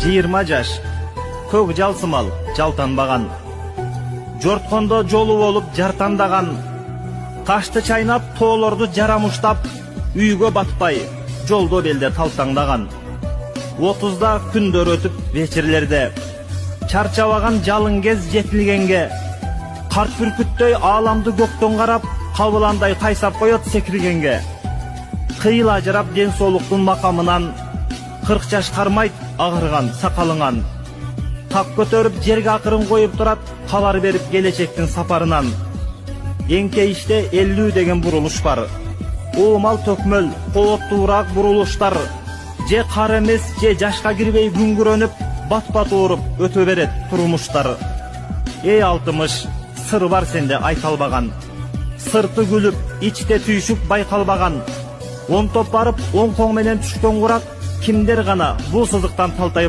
20 жаш, көк жалсымал жалтанбаган, жорткондо жолу болуп жартандаган, ташты чайнап тоолорду жарамуштап, үйгө батпай жолдо белде талтаңдаган, 30да күндөр өтүп вечерлерде, чарчабаган жалын кез жетилгенге, карт бүркүттөй ааламды көктөн карап, кабыландай кайсап коет секиргенге, кыйыл ажырап ден соолуктун макамынан, 40 жаш кармайт агырган сакалыңан, так көтөрүп жерге акырын коюп турат, кабар берип келечектин сапарынан. Эңке иште 50 деген бурулуш бар, уумал төкмөл, кооттуураак бурулуштар, же кар эмес, же жашка кирбей күңгүрөнүп, бат-бат ооруп өтө берет турмуштар. 60, сыр бар сенде айта албаган, сырты күлүп, ичте түйшүк байкалбаган, он топ барып, оң коң менен түшкөн курак, кимдер гана бул сызыктан талтай